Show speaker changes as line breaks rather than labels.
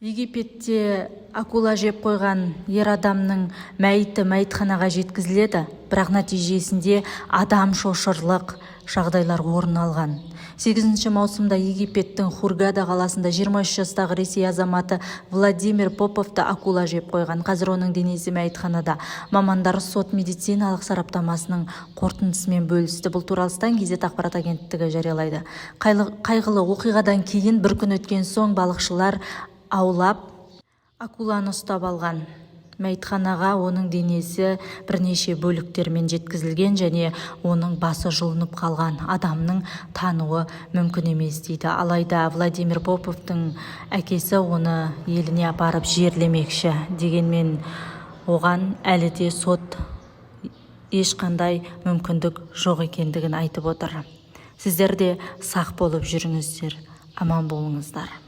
Египетте акула жеп қойған ер адамның мәйіті мәйітханаға жеткізіледі, бірақ нәтижесінде адам шошырлық жағдайлар орын алған. 8 маусымда Египеттің Хургада қаласында 23 жастағы Ресей азаматы Владимир Поповты акула жеп қойған. Қазір оның денесі мәйітханада. Мамандар сот медициналық сараптамасының қорытындысымен бөлісті. Бұл туралы Стан-Кз ақпарат агенттігі жариялайды. Қайғылы оқиғадан кейін бір күн өткен соң балықшылар аулап акуланы ұстап алған. Мәйітханаға оның денесі бірнеше бөліктермен жеткізілген және оның басы жұлынып қалған. Адамның тануы мүмкін емес дейді. Алайда Владимир Поповтың әкесі оны еліне апарып жерлемекші. Дегенмен оған әлі де сот ешқандай мүмкіндік жоқ екендігін айтып отыр. Сіздер де сақ болып жүріңіздер, аман болыңыздар.